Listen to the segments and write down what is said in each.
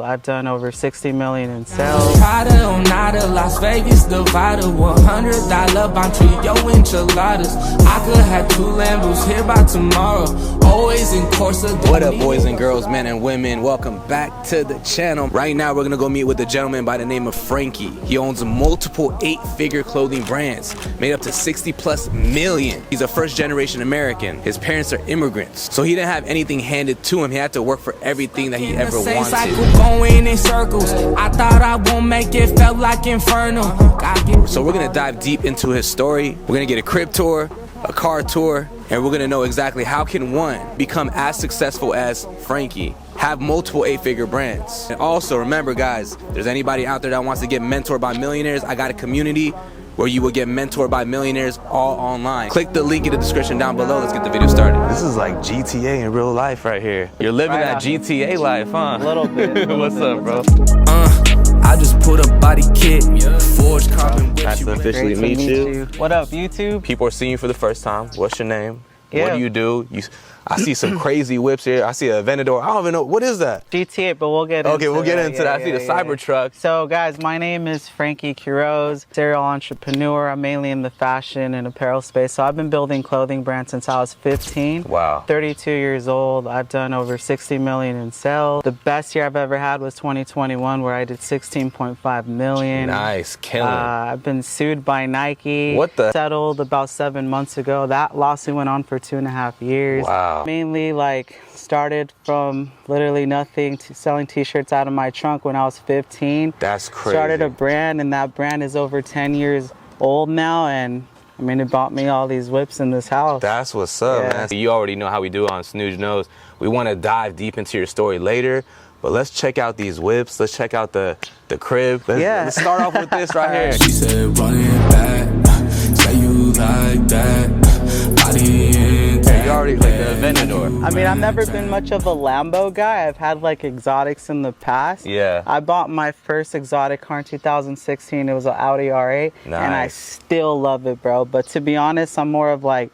I've done over 60 million in sales. Prada on nada, Las Vegas, Nevada, $100 Montreal enchiladas. I could have 2 Lambos here by tomorrow. Always in Corsa. What up, boys and girls, men and women? Welcome back to the channel. Right now, we're gonna go meet with a gentleman by the name of Frankie. He owns multiple 8-figure clothing brands, made up to 60+ million. He's a first-generation American. His parents are immigrants, so he didn't have anything handed to him. He had to work for everything that he ever wanted. Going in circles, I thought I won't make it, felt like inferno. So we're gonna dive deep into his story. We're gonna get a crib tour, a car tour, and we're gonna know exactly how can one become as successful as Frankie, have multiple 8-figure brands. And also remember, guys, if there's anybody out there that wants to get mentored by millionaires, I got a community where you will get mentored by millionaires all online. Click the link in the description down below. Let's get the video started. This is like GTA in real life right here. You're living that GTA life, huh? A little bit. What's up, bro? I just put a body kit, forged carbon. Nice to officially meet you. What up, YouTube? People are seeing you for the first time. What's your name? Yeah. What do you do? I see some crazy whips here. I see a Venador. I don't even know. What is that? GTA, but we'll get into Okay, we'll get into that. I see the Cybertruck. So, guys, my name is Frankie Quiroz, serial entrepreneur. I'm mainly in the fashion and apparel space. So I've been building clothing brands since I was 15. Wow. 32 years old. I've done over 60 million in sales. The best year I've ever had was 2021, where I did 16.5 million. Nice, killing. I've been sued by Nike. What the? Settled about 7 months ago. That lawsuit went on for 2.5 years. Wow. Mainly started from literally nothing to selling t-shirts out of my trunk when I was 15. That's crazy. Started a brand, and that brand is over 10 years old now, and I mean, it bought me all these whips in this house. That's what's up, man. You already know how we do on SNEWJ'S. We want to dive deep into your story later, but let's check out these whips. Let's check out the crib. Let's start off with this right here. She said, run it back, say you like that. You already like the Venador. I mean, I've never been much of a Lambo guy. I've had like exotics in the past. Yeah. I bought my first exotic car in 2016. It was an Audi R8. Nice. And I still love it, bro. But to be honest, I'm more of like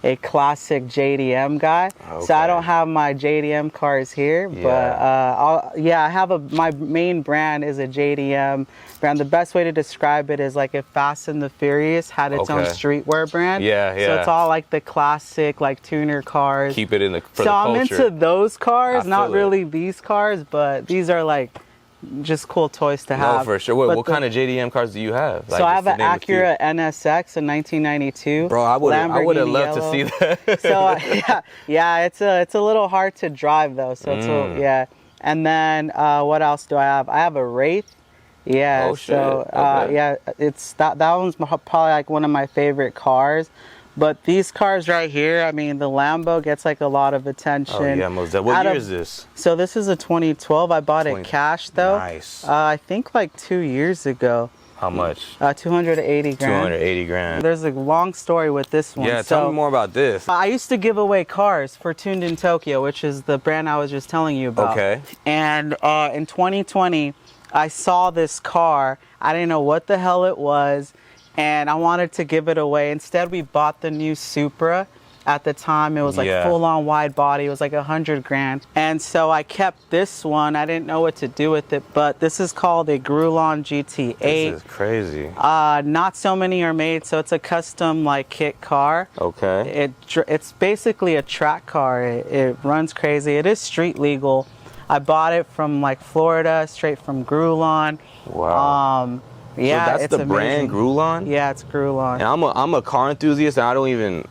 a classic JDM guy. Okay. So I don't have my JDM cars here, but I have my main brand is a JDM brand. The best way to describe it is like if Fast and the Furious had its own streetwear brand. Yeah. So it's all like the classic like tuner cars. Keep it in the So I'm into those cars, not really it. These cars, but these are like just cool toys to have. No, for sure. Wait, what kind of JDM cars do you have? Like, so I have an Acura NSX in 1992. Bro, I would have loved to see that. So it's a little hard to drive though. So it's And then what else do I have? I have a Wraith. Yeah. Oh shit. So it's that one's probably like one of my favorite cars. But these cars right here, I mean, the Lambo gets like a lot of attention. Oh yeah, most definitely. What year is this? So this is a 2012. I bought it cash though. Nice. I think like 2 years ago. How much? 280 grand. 280 grand. There's a long story with this one. Yeah, tell me more about this. I used to give away cars for Tuned in Tokyo, which is the brand I was just telling you about. Okay. And in 2020, I saw this car. I didn't know what the hell it was, and I wanted to give it away. Instead, we bought the new Supra. At the time, it was like full-on wide body. It was like 100 grand. And so I kept this one. I didn't know what to do with it, but this is called a Grulon GT8. This is crazy. Not so many are made, so it's a custom like kit car. Okay. It's basically a track car. It runs crazy. It is street legal. I bought it from like Florida, straight from Grulon. Wow. Yeah, so that's it's the brand Grulon? Yeah, it's Grulon. And I'm a car enthusiast, and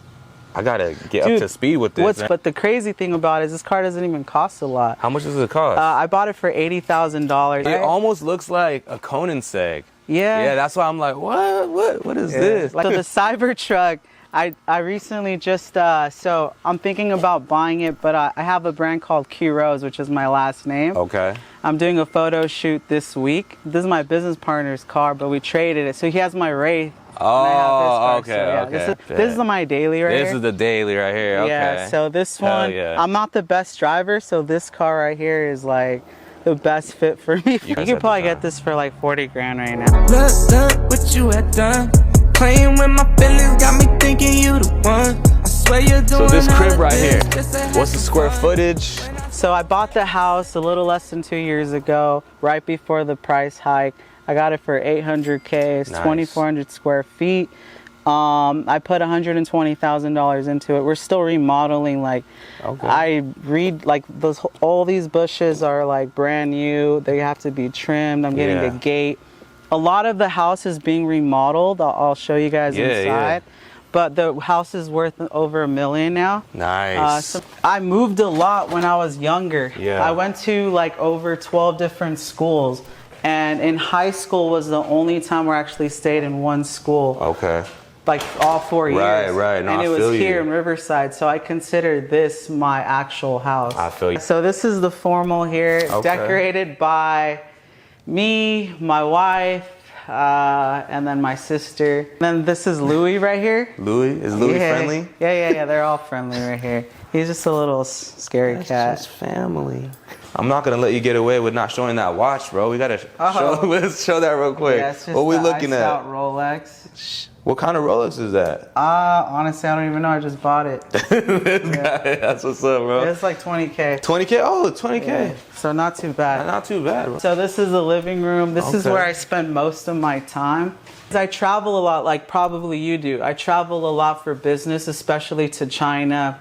I gotta get up to speed with this. But the crazy thing about it is this car doesn't even cost a lot. How much does it cost? I bought it for $80,000. It almost looks like a Koenigsegg. Yeah. Yeah, that's why I'm like, what is this? So the Cybertruck, I recently just, so I'm thinking about buying it, but I have a brand called Quiroz, which is my last name. Okay. I'm doing a photo shoot this week. This is my business partner's car, but we traded it. So he has my Wraith. Oh, okay, so, yeah, okay. This is my daily right here. This is the daily right here, okay. Yeah, so this one, I'm not the best driver, so this car right here is like the best fit for me. You could probably get this for like 40 grand right now. Look what you had done. Playing with my feelings got me thinking you the one. swear you're doing So this crib all of right here, this, just a what's the square footage? So I bought the house a little less than 2 years ago, right before the price hike. I got it for $800K. It's Nice. 2,400 square feet. I put $120,000 into it. We're still remodeling. Like, Okay. I read like those. All these bushes are like brand new. They have to be trimmed. I'm getting Yeah. the gate. A lot of the house is being remodeled. I'll show you guys Yeah, inside. But the house is worth over $1 million now. Nice. So I moved a lot when I was younger. Yeah. I went to like over 12 different schools. And in high school was the only time where I actually stayed in one school. Okay. Like all 4 years. Right. No, and I it was feel here you. in Riverside. So I consider this my actual house. I feel you. So this is the formal here. Okay. Decorated by me, my wife, and then my sister. Then this is Louis right here. Louis? Is Louis friendly? Yeah. They're all friendly right here. He's just a little scary cat. Just family. I'm not gonna let you get away with not showing that watch, bro. We gotta let's show that real quick. Yeah, it's just what we the looking iced at? out Rolex. What kind of Rolex is that? Honestly, I don't even know. I just bought it. This guy, that's what's up, bro. It's like 20K. 20K? Oh, 20K. Yeah, so not too bad. Not too bad, bro. So this is the living room. This is Okay. where I spend most of my time. I travel a lot, like probably you do. I travel a lot for business, especially to China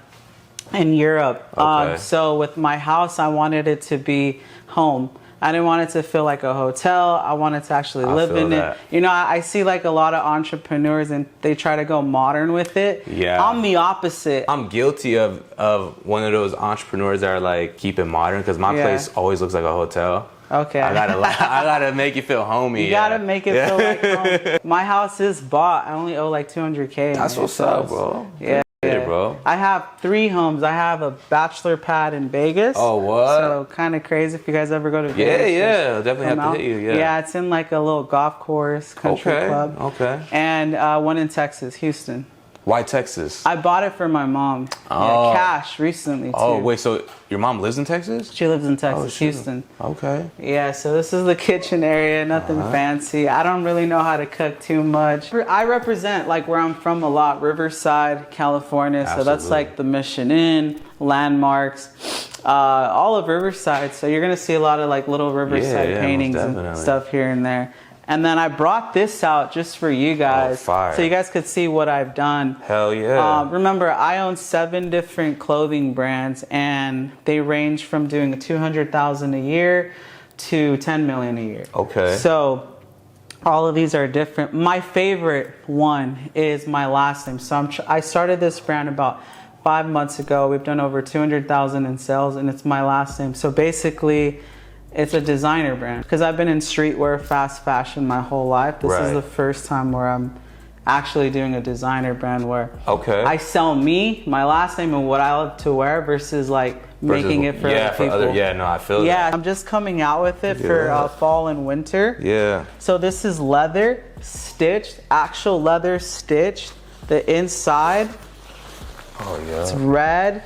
and Europe. Okay. So with my house, I wanted it to be home. I didn't want it to feel like a hotel. I wanted to actually live feel in that. it. You know, I see like a lot of entrepreneurs and they try to go modern with it. Yeah. I'm the opposite. I'm guilty of one of those entrepreneurs that are like keep it modern because my Yeah. place always looks like a hotel. Okay. I gotta make you feel homey. You gotta make it feel like home. My house is bought. I only owe like 200K. That's what's up, bro. Yeah. Appreciate it, bro. I have 3 homes. I have a bachelor pad in Vegas. Oh, what? So kind of crazy if you guys ever go to Yeah, Vegas. yeah. Definitely have come to out. hit you. Yeah. Yeah, it's in like a little golf course, country Okay. club. Okay. And one in Texas, Houston. Why Texas? I bought it for my mom. Oh. Yeah, cash recently too. Oh, wait. So your mom lives in Texas? She lives in Texas, shoot. Houston. Okay. Yeah, so this is the kitchen area, nothing fancy. I don't really know how to cook too much. I represent like where I'm from a lot, Riverside, California. So that's Absolutely. like the Mission Inn, landmarks, all of Riverside. So you're gonna see a lot of like little Riverside Yeah, most paintings and definitely. stuff here and there. And then I brought this out just for you guys, fire. so you guys could see what I've done. Hell yeah. Remember, I own 7 different clothing brands, and they range from doing $200,000 a year to $10 million a year. Okay. So all of these are different. My favorite one is my last name. So I started this brand about 5 months ago. We've done over 200,000 in sales, and it's my last name. So basically, it's a designer brand because I've been in streetwear, fast fashion my whole life. This is Right. the first time where I'm actually doing a designer brand where Okay. I sell me, my last name, and what I love to wear versus like making it for other people. Yeah, no, I feel Yeah, that. I'm just coming out with it for Yeah. fall and winter. Yeah. So this is leather stitched, actual leather stitched. The inside, Oh it's yeah. red,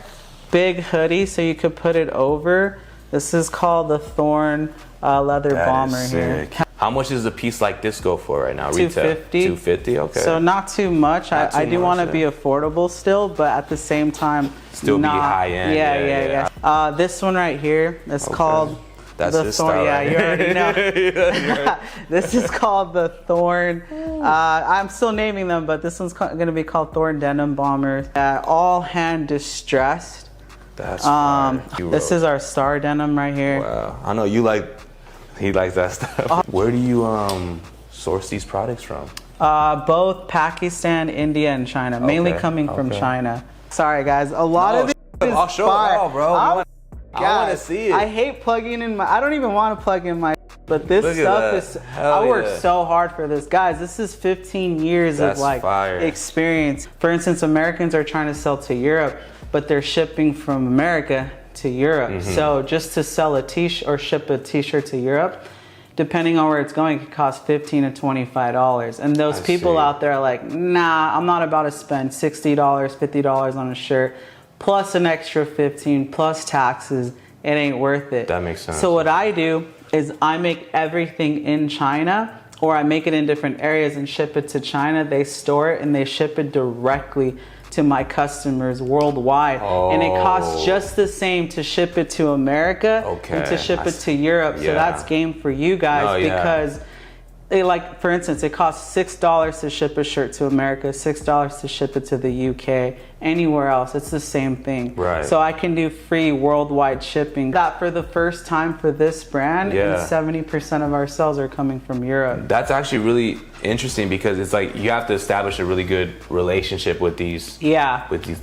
big hoodie, so you could put it over. This is called the Thorn leather That bomber is here. sick. How much does a piece like this go for right now? Retail? 250. 250. Okay. So not too much. Not I too do much, want to yeah. be affordable still, but at the same time, Still be not, high end. Yeah. This one right here is called That's the his Thorn. style Yeah, right you here. already know. This is called the Thorn. I'm still naming them, but this one's going to be called Thorn Denim Bomber. All hand distressed. That's fire. You This wrote. is our star denim right here. Wow. I know you like. He likes that stuff. Where do you source these products from? Both Pakistan, India, and China. Mainly Okay, coming from okay. China. Sorry guys, a lot of this is I'll show fire. it all, bro. I want to Guys, see it. I hate plugging in I don't even want to plug in my, but this Look at stuff that. is, Hell I worked yeah. so hard for this. Guys, this is 15 years That's of like fire. experience. For instance, Americans are trying to sell to Europe, but they're shipping from America to Europe. Mm-hmm. So just to sell a t-shirt or ship a t-shirt to Europe, depending on where it's going, it could cost $15 to $25. And those I people see. out there are like, nah, I'm not about to spend $60, $50 on a shirt, plus an extra 15, plus taxes. It ain't worth it. That makes sense. So what I do is I make everything in China, or I make it in different areas and ship it to China. They store it and they ship it directly to my customers worldwide, and it costs just the same to ship it to America and to ship it to Europe. So that's game for you guys, because like, for instance, it costs $6 to ship a shirt to America, $6 to ship it to the UK, anywhere else, it's the same thing. Right. So I can do free worldwide shipping. That for the first time for this brand, and 70% of our sales are coming from Europe. That's actually really interesting, because it's like you have to establish a really good relationship with these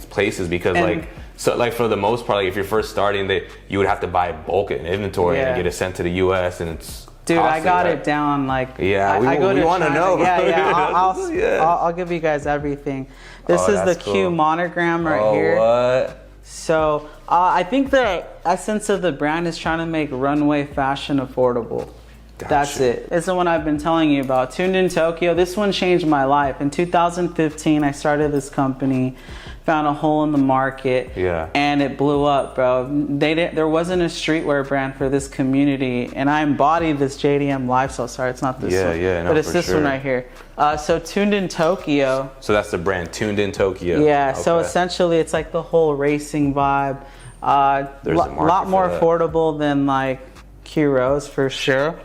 places, because like for the most part, like if you're first starting, you would have to buy bulk inventory and get it sent to the US, and it's dude, costly, I got it down. Like, we want to know. I'll give you guys everything. This is the Q monogram right here. What? So I think the essence of the brand is trying to make runway fashion affordable. Gotcha. That's it. It's the one I've been telling you about. Tuned in Tokyo. This one changed my life. In 2015, I started this company, found a hole in the market, and it blew up, bro. There wasn't a streetwear brand for this community, and I embodied this JDM lifestyle. Sorry, it's not this one, but it's this one right here. So Tuned in Tokyo. So that's the brand, Tuned in Tokyo. Yeah. Okay. So essentially, it's like the whole racing vibe. There's a lot more affordable than like Kuro's for sure.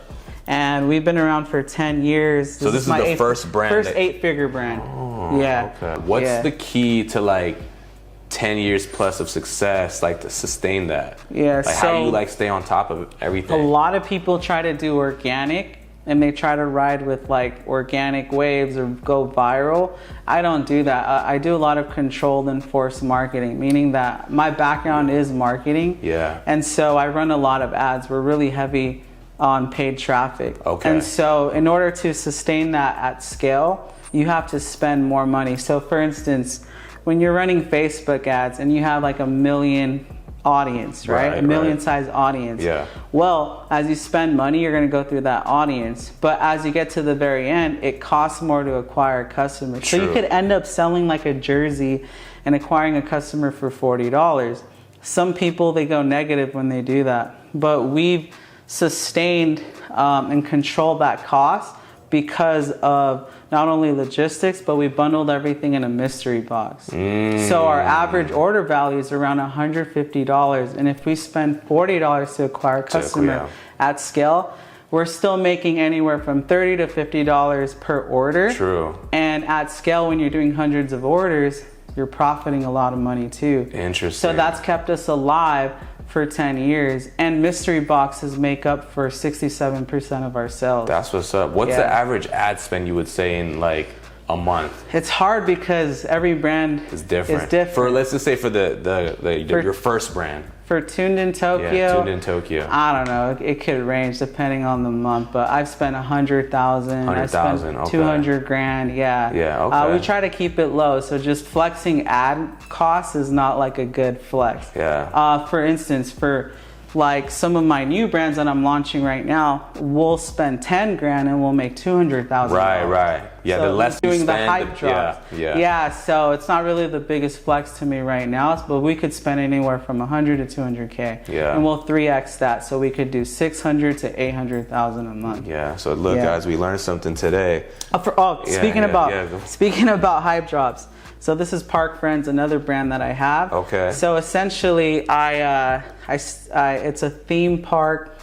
And we've been around for 10 years. So this is the first brand? First 8-figure brand. Okay. What's the key to like 10 years plus of success, like to sustain that? Like how do you like stay on top of everything? A lot of people try to do organic, and they try to ride with like organic waves or go viral. I don't do that. I do a lot of controlled and forced marketing, meaning that my background is marketing. And so I run a lot of ads. We're really heavy on paid traffic. And so in order to sustain that at scale, you have to spend more money. So for instance, when you're running Facebook ads and you have like 1 million audience, right? A million size audience. Well, as you spend money, you're gonna go through that audience. But as you get to the very end, it costs more to acquire customers. So you could end up selling like a jersey and acquiring a customer for $40. Some people, they go negative when they do that. But we've sustained and controlled that cost because of not only logistics, but we bundled everything in a mystery box. So our average order value is around $150, and if we spend $40 to acquire a customer at scale, we're still making anywhere from $30 to $50 per order. And at scale, when you're doing hundreds of orders, you're profiting a lot of money too. So that's kept us alive for 10 years, and mystery boxes make up for 67% of our sales. That's what's up. What's the average ad spend you would say in like a month? It's hard because every brand is different. For let's just say for your first brand. For Tuned in Tokyo. Yeah, Tuned in Tokyo. I don't know. It could range depending on the month, but I've spent 100,000. I spent 200 grand. We try to keep it low, so just flexing ad costs is not like a good flex. For instance, for like some of my new brands that I'm launching right now, we'll spend 10 grand and we'll make 200,000. Yeah, so the less doing you spend, the hype drops. So it's not really the biggest flex to me right now, but we could spend anywhere from 100 to 200K. And we'll 3x that, so we could do 600 to 800,000 a month. So look, guys, we learned something today. Speaking about hype drops. So this is Park Friends, another brand that I have. So essentially, it's a theme park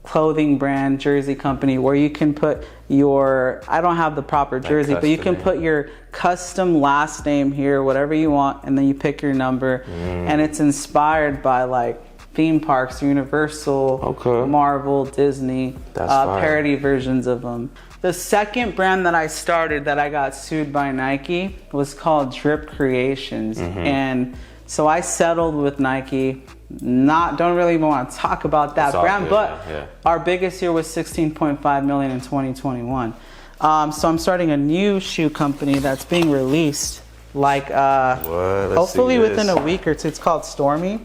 clothing brand, jersey company, where you can put your, I don't have the proper jersey, but you can put your custom last name here, whatever you want, and then you pick your number. And it's inspired by like theme parks, Universal, Marvel, Disney, parody versions of them. The second brand that I started that I got sued by Nike was called Drip Creations. And so I settled with Nike. Don't really even want to talk about that brand, but our biggest year was 16.5 million in 2021. So I'm starting a new shoe company that's being released like hopefully within a week or two. It's called Stormy.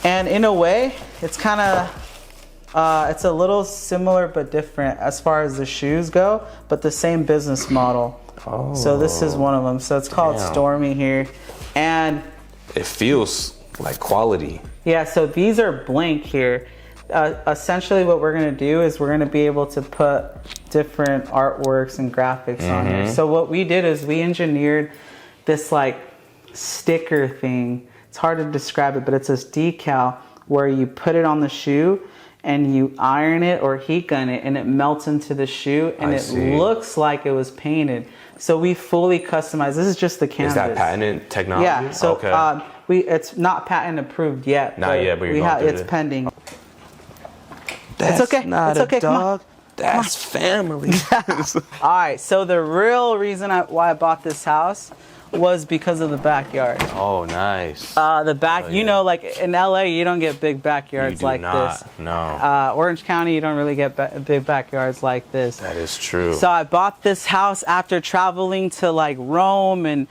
And in a way, it's kind of it's a little similar but different as far as the shoes go, but the same business model. So this is one of them. So it's called Stormy here, and it feels like quality. So these are blank here. Essentially what we're going to do is we're going to be able to put different artworks and graphics on here. So what we did is we engineered this like sticker thing. It's hard to describe it, but it's this decal where you put it on the shoe and you iron it or heat gun it, and it melts into the shoe, and it looks like it was painted. So we fully customized. This is just the canvas. Is that patented technology? Yeah. So okay. It's not patent approved yet. Not yet, but it's pending. That's it's okay. Not it's okay. A dog. That's family. All right. So the real reason why I bought this house was because of the backyard. Oh, nice. The back, you know, like in LA, you don't get big backyards like this. No. Orange County, you don't really get big backyards like this. That is true. So I bought this house after traveling to like Rome and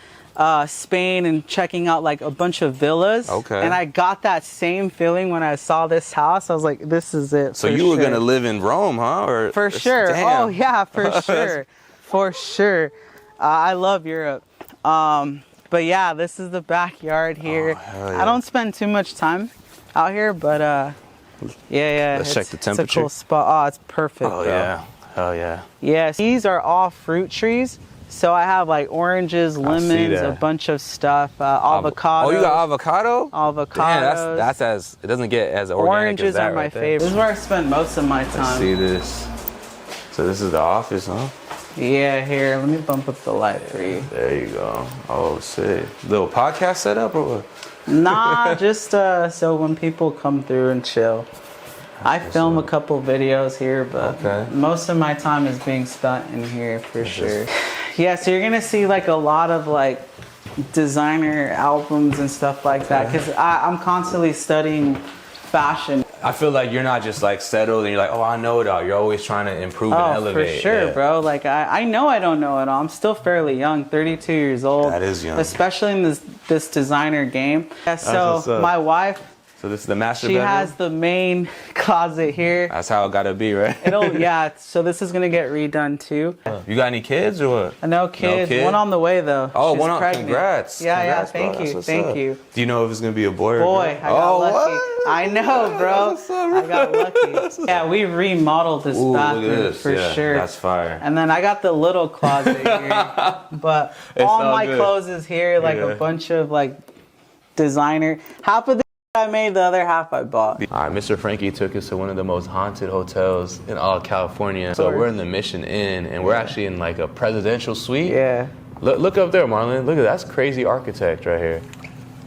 Spain and checking out like a bunch of villas. Okay. And I got that same feeling when I saw this house. I was like, this is it. So you were gonna live in Rome, huh? Or for sure. Damn. Oh yeah, for sure, for sure. I love Europe. But yeah, this is the backyard here. Oh, yeah. I don't spend too much time out here, but yeah. Let's check the temperature. It's a cool spot. Oh, it's perfect. Oh bro. yeah. Hell yeah. Yes, these are all fruit trees. So I have like oranges, lemons, a bunch of stuff, avocado. Oh, you got avocado? Avocados. Damn, that's as, it doesn't get as organic Oranges as that are my right there. favorite. This is where I spend most of my time. Let's see this. So this is the office, huh? Yeah, here, let me bump up the light for you. There you go. Oh, sick. Little podcast setup or what? Nah, just so when people come through and chill. I film a couple videos here, but most of my time is being spent in here for sure. Yeah, so you're gonna see like a lot of like designer albums and stuff like that, because I'm constantly studying fashion. I feel like you're not just like settled and you're like, oh, I know it all. You're always trying to improve and elevate. For sure, bro. Like I know I don't know it all. I'm still fairly young, 32 years old. That is young. Especially in this designer game. Yeah, so my wife, so this is the master bedroom? She has the main closet here. That's how it gotta be, right? Yeah, so this is gonna get redone too. You got any kids or what? No kids. One on the way though. Oh, She's one on. pregnant. Congrats. Yeah, Congrats, thank you. Do you know if it's gonna be a boy or a girl? girl? I got lucky. What? I know, bro. I got lucky. Yeah, we remodeled this bathroom for sure. That's fire. And then I got the little closet here, but all my clothes is here, like a bunch of like designer. Half of the I made, the other half I bought. All right, Mr. Frankie took us to one of the most haunted hotels in all of California. So we're in the Mission Inn, and we're actually in like a presidential suite. Yeah. Look up there, Marlon. Look at that. That's crazy architect right here.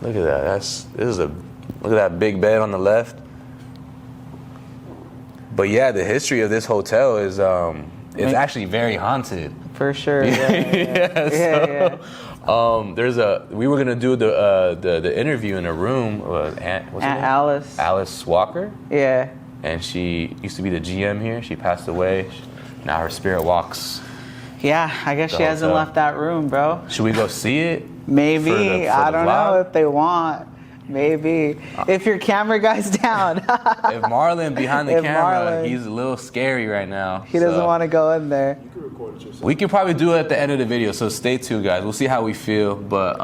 Look at that. Look at that big bed on the left. But yeah, the history of this hotel is it's actually very haunted. For sure. Yeah. We were gonna do the interview in a room. Aunt Alice Walker. Yeah. And she used to be the GM here. She passed away. Now her spirit walks. Yeah, I guess she hasn't left that room, bro. Should we go see it? Maybe. I don't know if they want. Maybe. If your camera guy's down. If Marlon behind the camera, he's a little scary right now. He doesn't want to go in there. You can record it yourself. We can probably do it at the end of the video, so stay tuned, guys. We'll see how we feel. But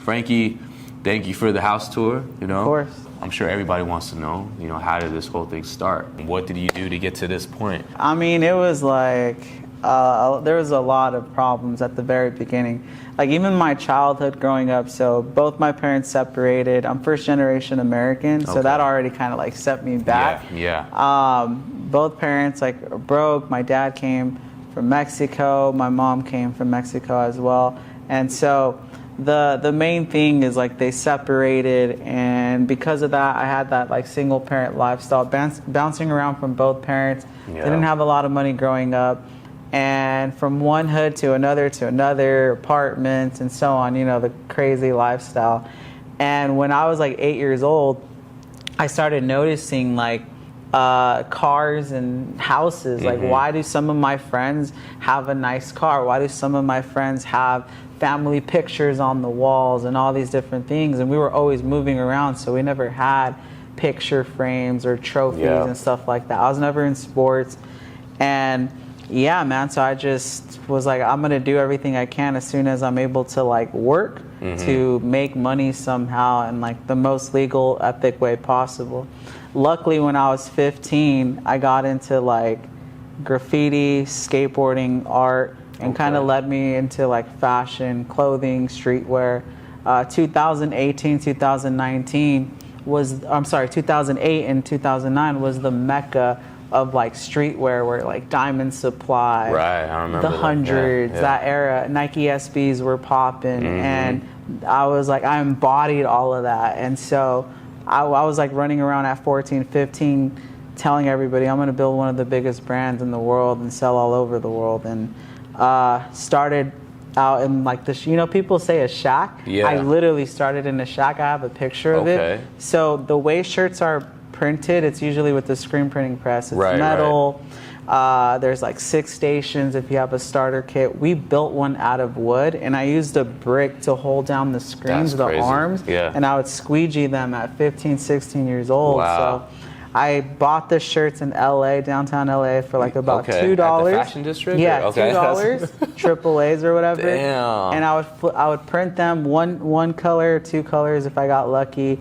Frankie, thank you for the house tour. You know, of course. I'm sure everybody wants to know, you know, how did this whole thing start? What did you do to get to this point? I mean, it was like there was a lot of problems at the very beginning. Like even my childhood growing up, so both my parents separated. I'm first generation American, so that already kind of like set me back. Yeah. Both parents like broke. My dad came from Mexico. My mom came from Mexico as well. And so the main thing is like they separated, and because of that, I had that like single parent lifestyle, bouncing around from both parents. Yeah. Didn't have a lot of money growing up. And from one hood to another apartments and so on, you know, the crazy lifestyle. And when I was like 8 years old, I started noticing like cars and houses. Like, why do some of my friends have a nice car? Why do some of my friends have family pictures on the walls and all these different things? And we were always moving around, so we never had picture frames or trophies and stuff like that. I was never in sports. And yeah, man, so I just was like, I'm gonna do everything I can as soon as I'm able to like work to make money somehow in like the most legal, ethic way possible. Luckily, when I was 15, I got into like graffiti, skateboarding, art. and kind of led me into like fashion, clothing, streetwear. 2018, 2019 was, I'm sorry, 2008 and 2009 was the mecca of like streetwear, where like Diamond Supply, right, I remember the Hundreds, that era, Nike SBs were popping, and I was like, I embodied all of that. And so I was like running around at 14, 15, telling everybody I'm going to build one of the biggest brands in the world and sell all over the world. And started out in like this, you know, people say a shack. Yeah. I literally started in a shack. I have a picture of it. So the way shirts are printed, it's usually with the screen printing press. It's metal. There's like 6 stations if you have a starter kit. We built one out of wood, and I used a brick to hold down the screens, arms, and I would squeegee them at 15, 16 years old. So I bought the shirts in LA, downtown LA, for like about $2. At the fashion district? Yeah, $2, triple A's or whatever. Damn. And I would print them one color, 2 colors if I got lucky,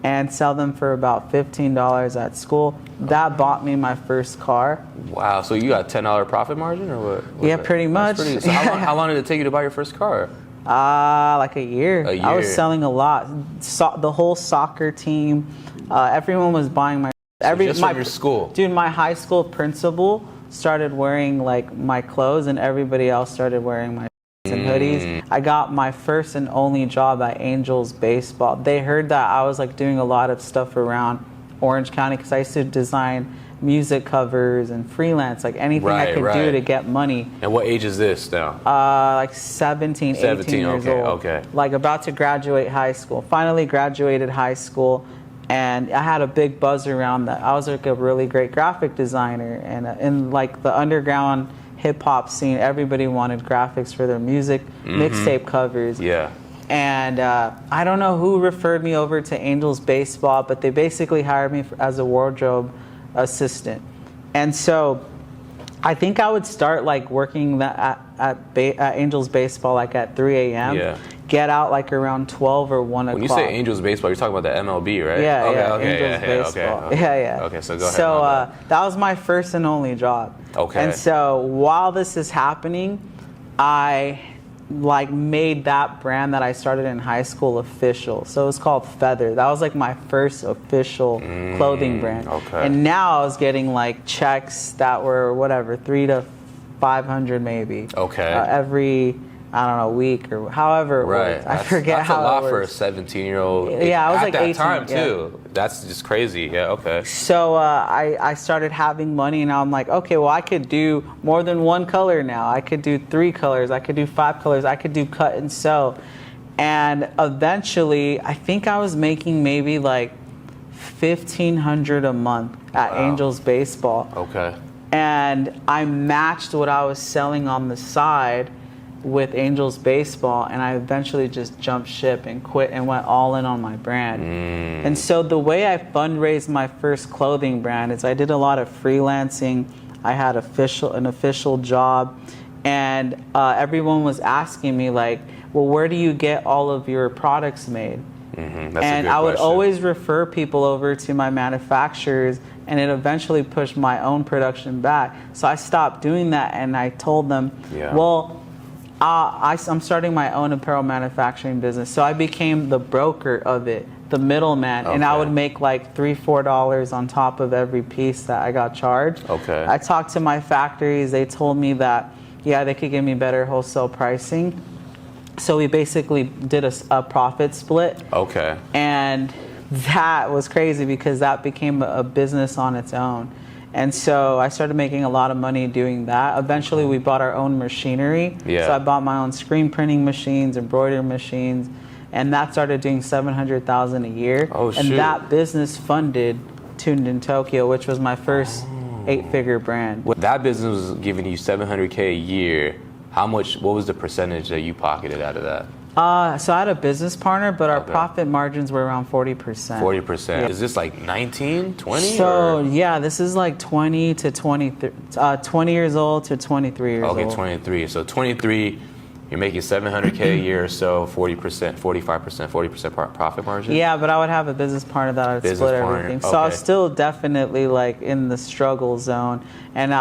and sell them for about $15 at school. That bought me my first car. Wow, so you got $10 profit margin or what? Yeah, pretty much. So how long did it take you to buy your first car? Like a year. I was selling a lot. The whole soccer team, everyone was buying my. Just from your school? Dude, my high school principal started wearing like my clothes, and everybody else started wearing my and hoodies. I got my first and only job at SNEWJ'S Baseball. They heard that I was like doing a lot of stuff around Orange County, because I used to design music covers and freelance, like anything I could do to get money. And what age is this now? Like 17, 18 years old. Like about to graduate high school. Finally graduated high school, and I had a big buzz around that. I was like a really great graphic designer, and in like the underground hip-hop scene, everybody wanted graphics for their music, mixtape covers. And I don't know who referred me over to SNEWJ'S Baseball, but they basically hired me as a wardrobe assistant. And so I think I would start like working at SNEWJ'S Baseball like at 3 a.m. Get out like around 12 or 1 o'clock. When you say SNEWJ'S Baseball, you're talking about the MLB, right? SNEWJ'S Baseball. Okay, so go ahead. So that was my first and only job. And so while this is happening, I like made that brand that I started in high school official. So it's called Feather. That was like my first official clothing brand. And now I was getting like checks that were whatever, 300 to 500 maybe. Every, I don't know, week or however it works. I forget how it works. That's a lot for a 17-year-old. Yeah, I was like 18. At that time too. Yeah. That's just crazy. So I started having money, and now I'm like, okay, well I could do more than one color now. I could do 3 colors. I could do 5 colors. I could do cut and sew. And eventually, I think I was making maybe like $1,500 a month at SNEWJ'S Baseball. And I matched what I was selling on the side with SNEWJ'S Baseball, and I eventually just jumped ship and quit and went all in on my brand. And so the way I fundraised my first clothing brand is I did a lot of freelancing. I had an official job, and everyone was asking me like, well, where do you get all of your products made? And I would always refer people over to my manufacturers, and it eventually pushed my own production back. So I stopped doing that, and I told them, well, I'm starting my own apparel manufacturing business. So I became the broker of it, the middleman, and I would make like $3, $4 on top of every piece that I got charged. I talked to my factories. They told me that, they could give me better wholesale pricing. So we basically did a profit split. And that was crazy because that became a business on its own. And so I started making a lot of money doing that. Eventually, we bought our own machinery. So I bought my own screen printing machines, embroidery machines, and that started doing $700,000 a year. And that business funded Tuned in Tokyo, which was my first 8-figure brand. That business was giving you $700K a year. What was the percentage that you pocketed out of that? So I had a business partner, but our profit margins were around 40%. 40%. Is this like 19, 20? So this is like 20 to 23, 20 years old to 23 years old. 23. So 23, You're making $700K a year, so 40%, 45%, 40% profit margin? Yeah, but I would have a business partner that would split everything. So I was still definitely like in the struggle zone. And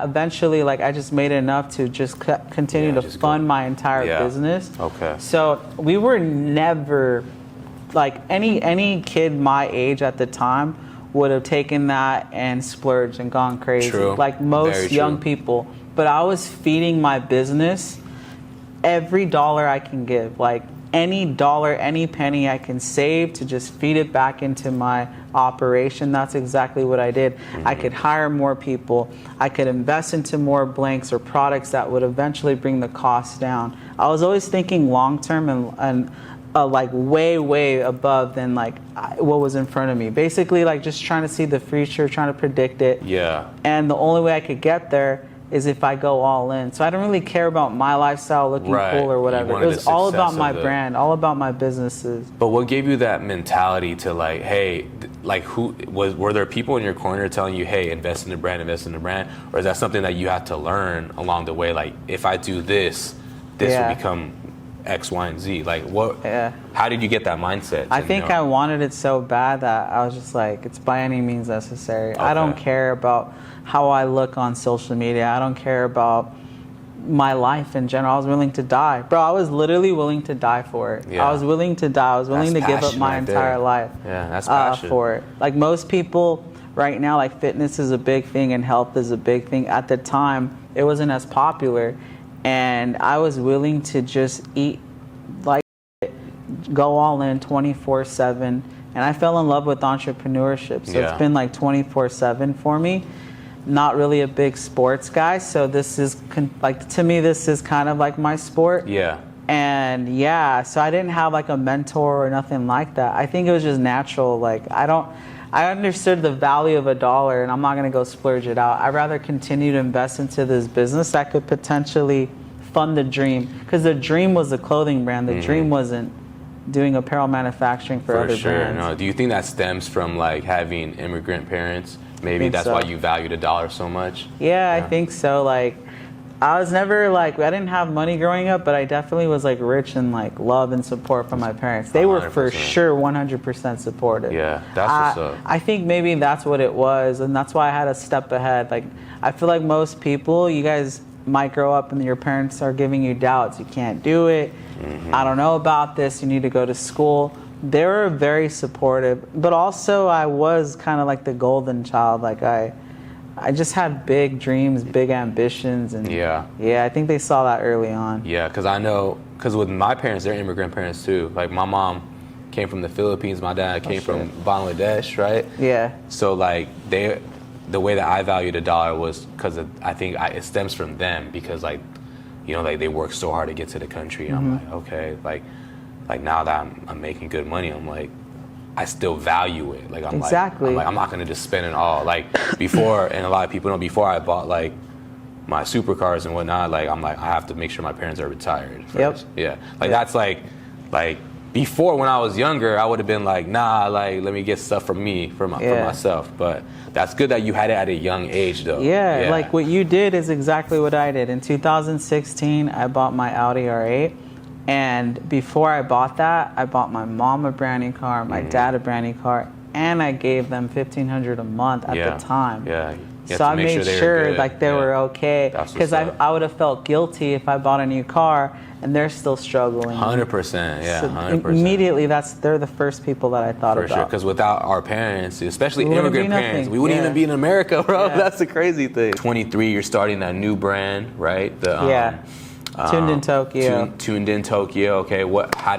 eventually, like, I just made enough to just continue to fund my entire business. Okay. So we were never, like, any kid my age at the time would have taken that and splurged and gone crazy. True. Like most young people. But I was feeding my business every dollar I can give, like any dollar, any penny I can save to just feed it back into my operation. That's exactly what I did. I could hire more people. I could invest into more blanks or products that would eventually bring the cost down. I was always thinking long term and like way above than like what was in front of me. Basically, like just trying to see the future, trying to predict it. Yeah. And the only way I could get there is if I go all in. So I don't really care about my lifestyle looking cool or whatever. It was all about my brand, all about my businesses. But what gave you that mentality to like, hey, like were there people in your corner telling you, hey, invest in the brand, or is that something that you had to learn along the way? Like, if I do this will become X, Y, and Z. Like, what? Yeah. How did you get that mindset? I think I wanted it so bad that I was just like, it's by any means necessary. Okay. I don't care about how I look on social media. I don't care about my life in general. I was willing to die. Bro, I was literally willing to die for it. Yeah. I was willing to die. I was willing to give up my entire life for it. Like most people right now, like fitness is a big thing and health is a big thing. At the time, it wasn't as popular. And I was willing to just eat like go all in 24/7. And I fell in love with entrepreneurship. So it's been like 24/7 for me. Not really a big sports guy. So this is like, to me, this is kind of like my sport. Yeah. And so I didn't have like a mentor or nothing like that. I think it was just natural. Like I understood the value of $1 and I'm not going to go splurge it out. I'd rather continue to invest into this business that could potentially fund the dream. Because the dream was a clothing brand. The dream wasn't doing apparel manufacturing for other brands. No. Do you think that stems from like having immigrant parents? Maybe that's why you valued $1 so much? Yeah, I think so. Like, I was never like, I didn't have money growing up, but I definitely was like rich in like love and support from my parents. They 100%. Were for sure 100% supportive. Yeah, that's what's up. I think maybe that's what it was, and that's why I had a step ahead. Like, I feel like most people, you guys might grow up and your parents are giving you doubts. You can't do it. I don't know about this. You need to go to school. They were very supportive, but also I was kind of like the golden child. Like I just had big dreams, big ambitions, and I think they saw that early on. Yeah, because with my parents, they're immigrant parents too. Like my mom came from the Philippines, my dad came from Bangladesh, right? Yeah. So like the way that I valued $1 was because I think it stems from them, because like, you know, like they worked so hard to get to the country. And I'm like, okay, like now that I'm making good money, I'm like, I still value it. Like I'm like I'm not gonna just spend it all. Like before, and a lot of people know, before I bought like my supercars and whatnot, like I'm like, I have to make sure my parents are retired first. Yeah. Like that's like before, when I was younger, I would have been like, nah, like let me get stuff for myself. But that's good that you had it at a young age though. Yeah, like what you did is exactly what I did. In 2016, I bought my Audi R8. And before I bought that, I bought my mom a brand new car, my dad a brand new car, and I gave them $1,500 a month at the time. Yeah. So I made sure like they were okay, because I would have felt guilty if I bought a new car and they're still struggling. 100%, yeah, 100%. Immediately, they're the first people that I thought about. For sure, because without our parents, especially immigrant parents, we wouldn't even be in America, bro. Yeah. That's the crazy thing. 23, you're starting a new brand, right? Tuned in Tokyo. Tuned in Tokyo. Okay, how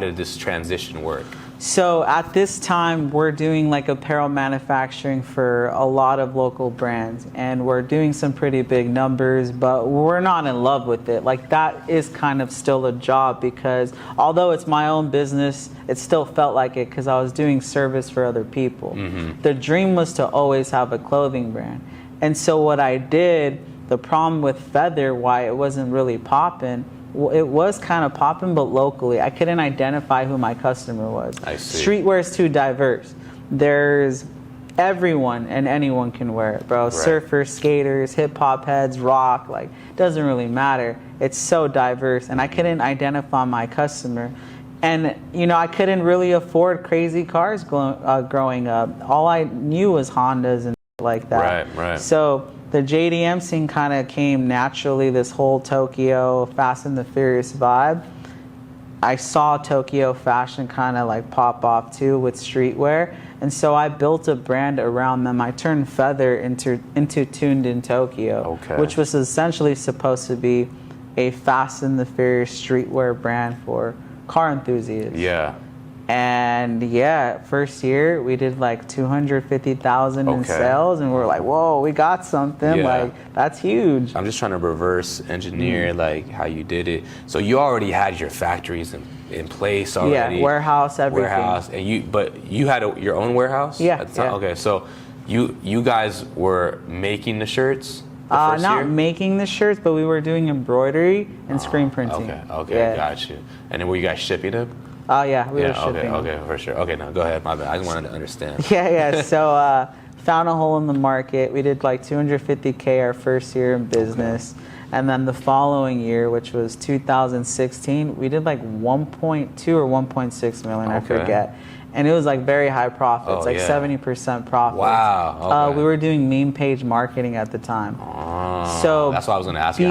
did this transition work? So at this time, we're doing like apparel manufacturing for a lot of local brands, and we're doing some pretty big numbers, but we're not in love with it. Like that is kind of still a job, because although it's my own business, it still felt like it because I was doing service for other people. The dream was to always have a clothing brand. And so what I did, the problem with Feather, why it wasn't really popping, it was kind of popping, but locally. I couldn't identify who my customer was. I see. Streetwear is too diverse. There's everyone and anyone can wear it, bro. Right. Surfers, skaters, hip hop heads, rock, like, doesn't really matter. It's so diverse, and I couldn't identify my customer. And, you know, I couldn't really afford crazy cars growing up. All I knew was Hondas and like that. Right. So the JDM scene kind of came naturally, this whole Tokyo Fast and the Furious vibe. I saw Tokyo fashion kind of like pop off too with streetwear. And so I built a brand around them. I turned Feather into Tuned in Tokyo, which was essentially supposed to be a Fast and the Furious streetwear brand for car enthusiasts. Yeah. And yeah, first year we did like 250,000 in sales, and we're like, whoa, we got something. Like, that's huge. I'm just trying to reverse engineer like how you did it. So you already had your factories in place already. Yeah, warehouse, everything. Warehouse, and but you had your own warehouse? Yeah. At the time? Okay, so you guys were making the shirts? Not making the shirts, but we were doing embroidery and screen printing. Okay, got you. And then were you guys shipping them? Oh yeah, we were shipping. Okay, for sure. Okay, now go ahead. My bad. I just wanted to understand. Yeah. So found a hole in the market. We did like 250K our first year in business, and then the following year, which was 2016, we did like 1.2 or 1.6 million. I forget. And it was like very high profits, 70% profits. Wow. We were doing meme page marketing at the time. So that's what I was going to ask you.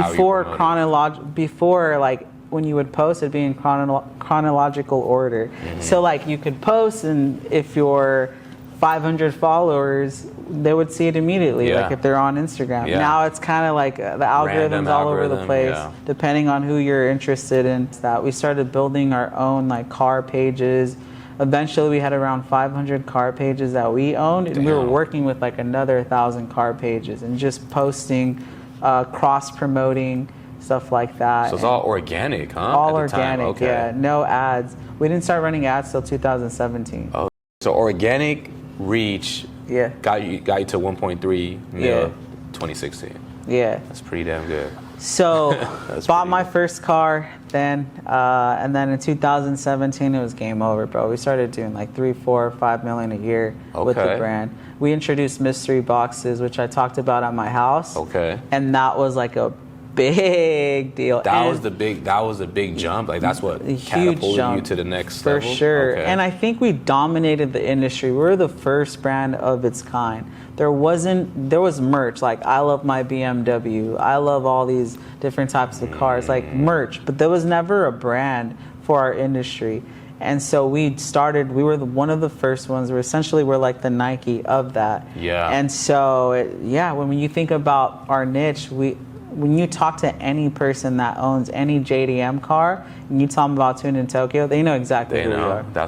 Before like when you would post, it'd be in chronological order. So like you could post, and if you're 500 followers, they would see it immediately, like if they're on Instagram. Now it's kind of like the algorithms all over the place, depending on who you're interested in. That we started building our own like car pages. Eventually we had around 500 car pages that we owned, and we were working with like another 1,000 car pages and just posting, cross-promoting, stuff like that. So it's all organic, huh? All organic, yeah. No ads. We didn't start running ads till 2017. Oh, so organic reach got you to 1.3 mil 2016. Yeah. That's pretty damn good. So bought my first car then, and then in 2017 it was game over, bro. We started doing like 3, 4, 5 million a year with the brand. We introduced mystery boxes, which I talked about at my house. And that was like a big deal. That was the big jump. Like that's what catapulted you to the next level. For sure. And I think we dominated the industry. We were the first brand of its kind. There was merch, like I love my BMW, I love all these different types of cars, like merch, but there was never a brand for our industry. And so we were one of the first ones. We're like the Nike of that. And so when you think about our niche, when you talk to any person that owns any JDM car and you tell them about Tuned in Tokyo, they know exactly who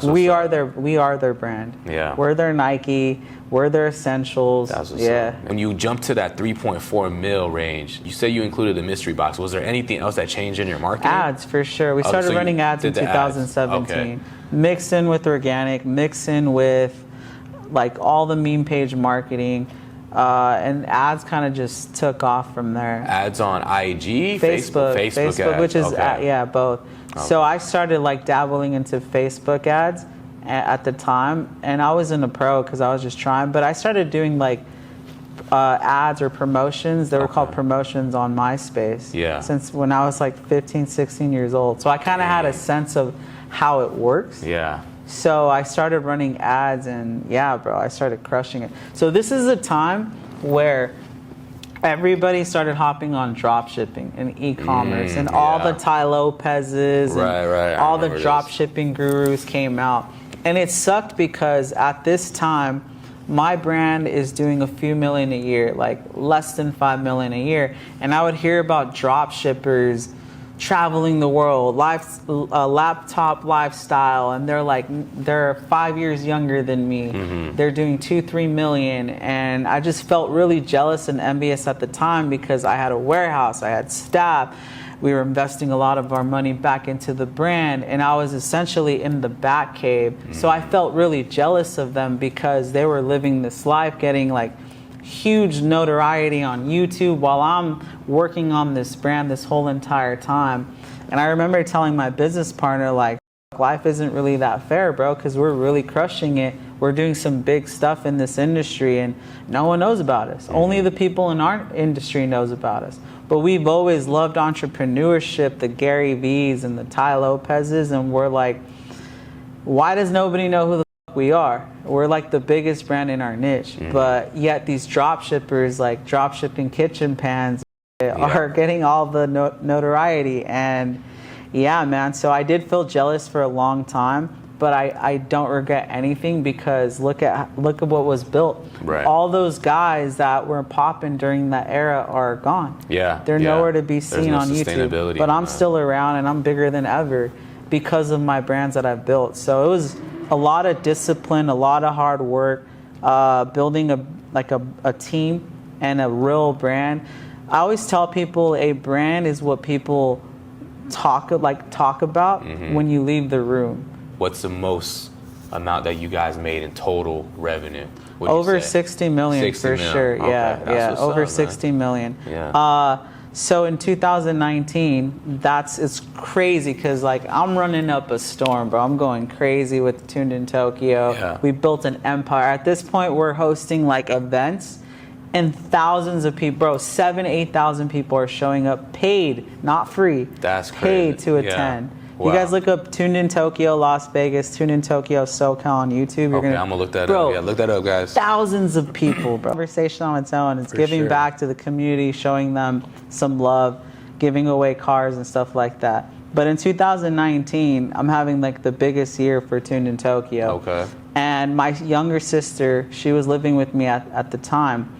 we are. We are their brand. We're their Nike. We're their essentials. When you jumped to that 3.4 mil range, you said you included the mystery box. Was there anything else that changed in your marketing? Ads, for sure. We started running ads in 2017. Mixed in with organic, mixed in with like all the meme page marketing. And ads kind of just took off from there. Ads on IG, Facebook ads. Which is both. So I started like dabbling into Facebook ads at the time, and I wasn't a pro because I was just trying. But I started doing like ads or promotions. They were called promotions on MySpace. Since when I was like 15, 16 years old. So I kind of had a sense of how it works. So I started running ads, and I started crushing it. So this is a time where everybody started hopping on drop shipping and e-commerce, and all the Tai Lopez's and all the drop shipping gurus came out. And it sucked because at this time, my brand is doing a few million a year, like less than 5 million a year. And I would hear about drop shippers traveling the world, laptop lifestyle, and they're 5 years younger than me. They're doing 2-3 million, and I just felt really jealous and envious at the time because I had a warehouse, I had staff, we were investing a lot of our money back into the brand, and I was essentially in the back cave. So I felt really jealous of them because they were living this life, getting like huge notoriety on YouTube while I'm working on this brand this whole entire time. And I remember telling my business partner, like, life isn't really that fair, bro, because we're really crushing it we're doing some big stuff in this industry and no one knows about us. Only the people in our industry knows about us. But we've always loved entrepreneurship, the Gary V's and the Ty Lopez's, and we're like, why does nobody know who the fuck we are? We're like the biggest brand in our niche, but yet these drop shippers, like drop shipping kitchen pans, are getting all the notoriety. And yeah, man, so I did feel jealous for a long time, but I don't regret anything, because look at what was built. Right. All those guys that were popping during that era are gone. Yeah. They're nowhere to be seen no on YouTube. But I'm still around, and I'm bigger than ever because of my brands that I've built. So it was a lot of discipline, a lot of hard work, building a team and a real brand. I always tell people a brand is what people talk about when you leave the room. What's the most amount that you guys made in total revenue? Over 60 million for sure. Okay. Yeah, over 60 million. Yeah. So in 2019, it's crazy, because like I'm running up a storm, bro. I'm going crazy with Tuned in Tokyo. Yeah. We built an empire. At this point, we're hosting like events, and thousands of people, bro, 8,000 people are showing up, paid, not free. That's paid crazy. to attend. Wow. You guys look up Tuned in Tokyo, Las Vegas, Tuned in Tokyo, SoCal on YouTube. I'm gonna look that up. Yeah, look that up, guys. Thousands of people, bro. Conversation on its own. It's giving back to the community, showing them some love, giving away cars and stuff like that. But in 2019, I'm having like the biggest year for Tuned in Tokyo. Okay. And my younger sister, she was living with me at the time,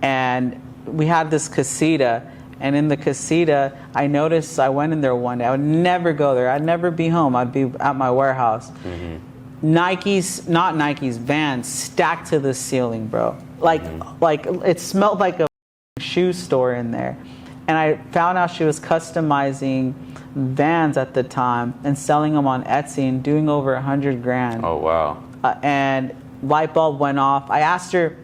and we had this casita. And in the casita, I noticed, I went in there one day. I would never go there. I'd never be home. I'd be at my warehouse. Nikes, Vans stacked to the ceiling, bro. Like it smelled like a shoe store in there. And I found out she was customizing Vans at the time and selling them on Etsy and doing over 100 grand. Oh, wow. And light bulb went off. I asked her,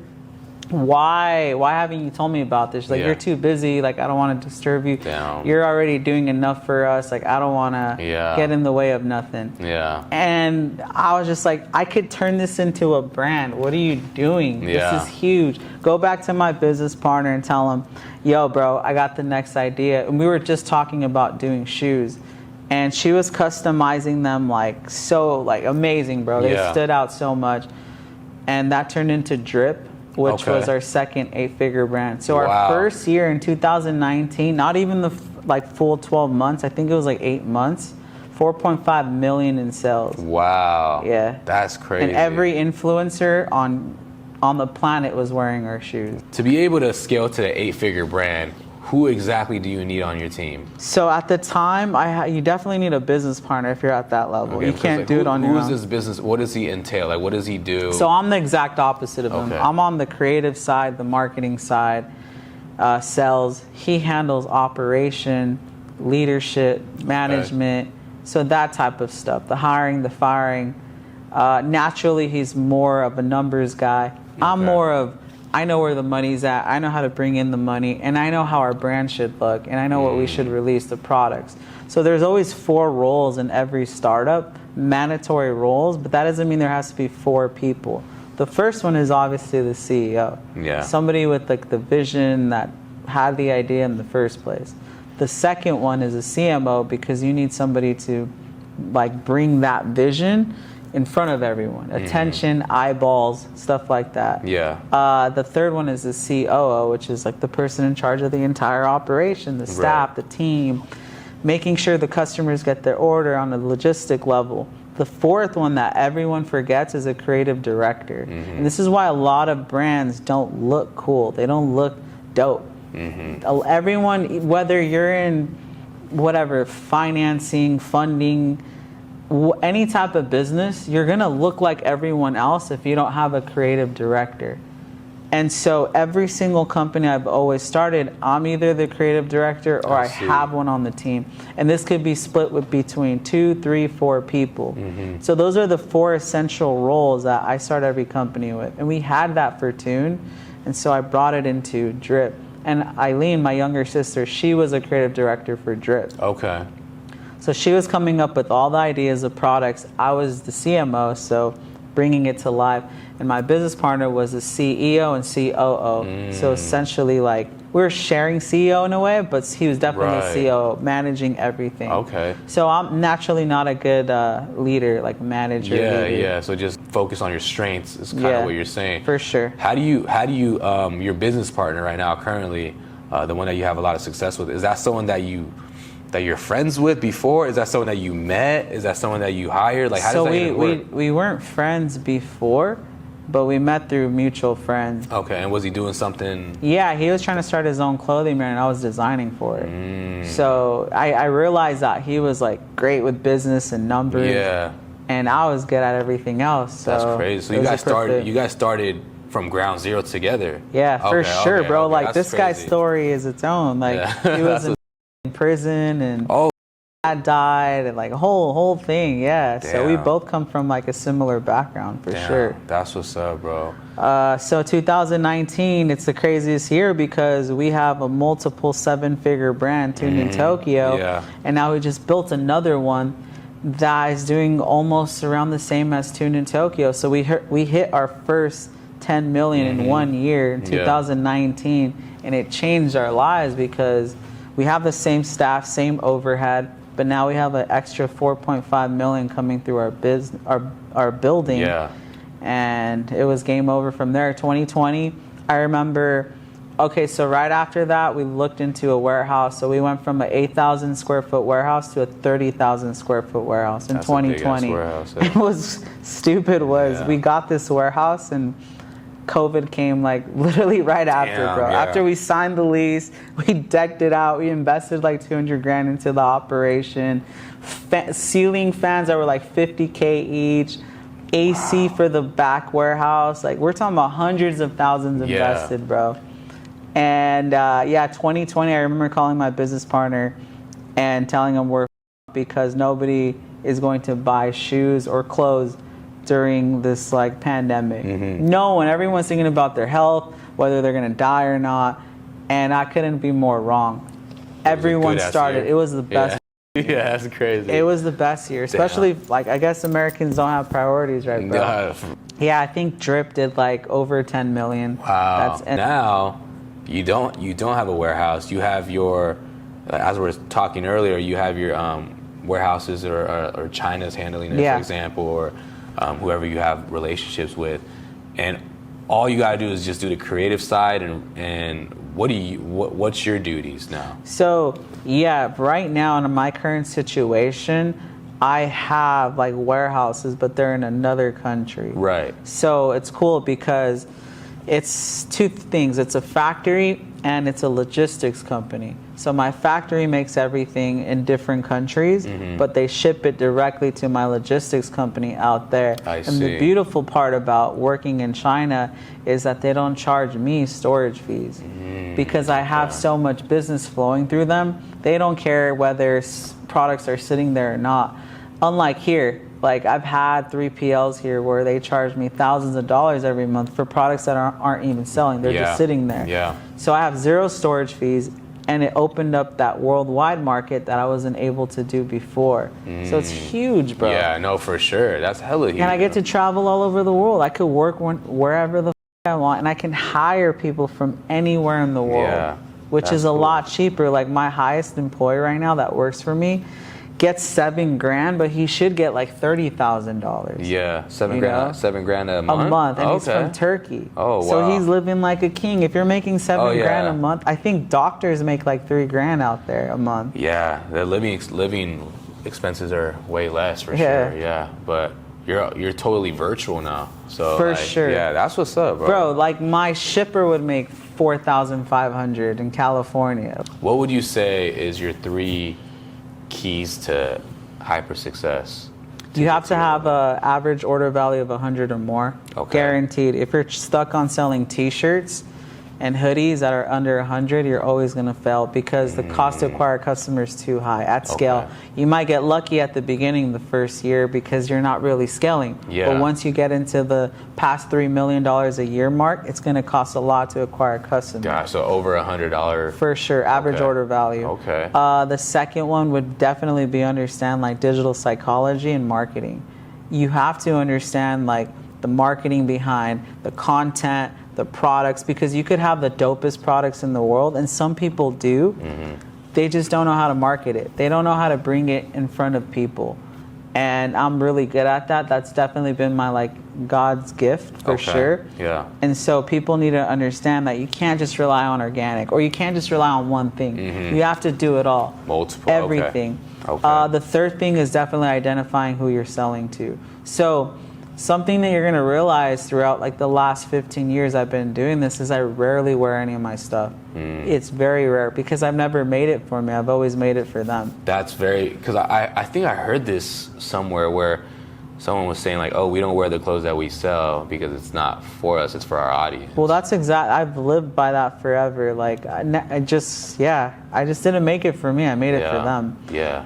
why haven't you told me about this? She's like, you're too busy. Like, I don't want to disturb you. Damn. You're already doing enough for us. Like, I don't want to get in the way of nothing. Yeah. And I was just like, I could turn this into a brand. What are you doing? Yeah. This is huge. Go back to my business partner and tell him, yo, bro, I got the next idea. And we were just talking about doing shoes. And she was customizing them like so like amazing, bro. They stood out so much. And that turned into Drip, which was our second 8-figure brand. So our first year in 2019, not even the full 12 months, I think it was like 8 months, 4.5 million in sales. Wow. Yeah. That's crazy. And every influencer on the planet was wearing our shoes. To be able to scale to the 8-figure brand, who exactly do you need on your team? So at the time, you definitely need a business partner if you're at that level. You can't do it on your own. Who is this business? What does he entail? Like, what does he do? So I'm the exact opposite of him. I'm on the creative side, the marketing side, sales. He handles operation, leadership, management. So that type of stuff, the hiring, the firing. Naturally, he's more of a numbers guy. I'm more of, I know where the money's at. I know how to bring in the money, and I know how our brand should look, and I know what we should release, the products. So there's always 4 roles in every startup, mandatory roles, but that doesn't mean there has to be 4 people. The first one is obviously the CEO. Yeah. Somebody with like the vision that had the idea in the first place. The second one is a CMO, because you need somebody to like bring that vision in front of everyone. Attention, eyeballs, stuff like that. Yeah. The third one is the COO, which is like the person in charge of the entire operation, the staff, the team, making sure the customers get their order on a logistic level. The fourth one that everyone forgets is a creative director. And this is why a lot of brands don't look cool. They don't look dope. Everyone, whether you're in whatever, financing, funding, any type of business, you're gonna look like everyone else if you don't have a creative director. And so every single company I've always started, I'm either the creative director or I have one on the team. And this could be split between 2, 3, 4 people. So those are the 4 essential roles that I start every company with. And we had that for Tune, and so I brought it into Drip. And Eileen, my younger sister, she was a creative director for Drip. Okay. So she was coming up with all the ideas of products. I was the CMO, so bringing it to life. And my business partner was the CEO and COO. So essentially, like, we were sharing CEO in a way, but he was definitely the CEO, managing everything. Okay. So I'm naturally not a good leader, like manager. Yeah. So just focus on your strengths is kind of what you're saying. For sure. How do you your business partner right now, currently, the one that you have a lot of success with, is that someone that you're friends with before? Is that someone that you met? Is that someone that you hired? Like, how does that even work? We weren't friends before, but we met through mutual friends. Okay, and was he doing something? Yeah, he was trying to start his own clothing brand, and I was designing for it. So I realized that he was like great with business and numbers. Yeah. And I was good at everything else. So that's crazy. So you guys started from ground zero together. Yeah, for sure, bro. Like, this crazy. guy's story is its own. Like, he was in prison, and dad died, and like a whole thing. Yeah. Damn. So we both come from like a similar background, for sure. That's what's up, bro. So 2019, it's the craziest year because we have a multiple 7-figure brand tuned in Tokyo. Yeah. And now we just built another one that is doing almost around the same as tuned in Tokyo. So we hit our first 10 million in 1 year in 2019, and it changed our lives because we have the same staff, same overhead, but now we have an extra 4.5 million coming through our building. Yeah. And it was game over from there. 2020, I remember, okay, so right after that, we looked into a warehouse. So we went from an 8,000 square foot warehouse to a 30,000 square foot warehouse in 2020. Warehouse, It was stupid we got this warehouse, and COVID came like literally right after, bro. Yeah. After we signed the lease, we decked it out. We invested like 200 grand into the operation. Ceiling fans that were like 50K each. AC for the back warehouse. Like, we're talking about hundreds of thousands invested, bro. And 2020, I remember calling my business partner and telling him we're because nobody is going to buy shoes or clothes during this like pandemic. No one, everyone's thinking about their health, whether they're gonna die or not, and I couldn't be more wrong. Everyone started. It was the best. Yeah, that's crazy. It was the best year, especially like, I guess Americans don't have priorities, right, bro? Yeah, I think Drip did like over 10 million. Wow. Now you don't have a warehouse. You have your, as we were talking earlier, you have your warehouses or China's handling it, for example, or whoever you have relationships with, and all you gotta do is just do the creative side. And what's your duties now? So right now in my current situation, I have like warehouses, but they're in another country. Right. So it's cool because it's two things. It's a factory and it's a logistics company. So my factory makes everything in different countries, but they ship it directly to my logistics company out there. And the beautiful part about working in China is that they don't charge me storage fees because I have so much business flowing through them. They don't care whether products are sitting there or not. Unlike here, like, I've had 3PLs here where they charge me thousands of dollars every month for products that aren't even selling. They're just sitting there. Yeah. So I have zero storage fees, and it opened up that worldwide market that I wasn't able to do before. So it's huge, bro. Yeah, no, for sure. That's hella huge. And I get to travel all over the world. I could work wherever the I want, and I can hire people from anywhere in the world, which is a lot cheaper. Like, my highest employee right now that works for me gets $7,000, but he should get like $30,000. Yeah, $7,000 a month. A month, and he's from Turkey. Oh, wow. So he's living like a king. If you're making $7,000 a month, I think doctors make like $3,000 out there a month. Yeah, the living expenses are way less for sure. Yeah, but you're totally virtual now. So for sure. Yeah, that's what's up, bro. Bro, like, my shipper would make $4,500 in California. What would you say is your 3 keys to hyper success? You have to have an average order value of 100 or more. Guaranteed. If you're stuck on selling t-shirts and hoodies that are under 100, you're always going to fail because the cost to acquire customers is too high at scale. You might get lucky at the beginning the first year because you're not really scaling. But once you get into the past $3 million a year mark, it's going to cost a lot to acquire customers. Gosh, so over $100. For sure, average order value. The second one would definitely be understand like digital psychology and marketing. You have to understand like the marketing behind, the content, the products, because you could have the dopest products in the world, and some people do. They just don't know how to market it. They don't know how to bring it in front of people. And I'm really good at that. That's definitely been my God's gift for sure. Yeah. And so people need to understand that you can't just rely on organic, or you can't just rely on one thing. You have to do it all. Multiple. Everything. Okay. The third thing is definitely identifying who you're selling to. So something that you're going to realize throughout the last 15 years I've been doing this is I rarely wear any of my stuff. It's very rare because I've never made it for me. I've always made it for them. That's because I think I heard this somewhere where someone was saying oh, we don't wear the clothes that we sell because it's not for us, it's for our audience. Well, that's I've lived by that forever. I just didn't make it for me. I made it for them. Yeah.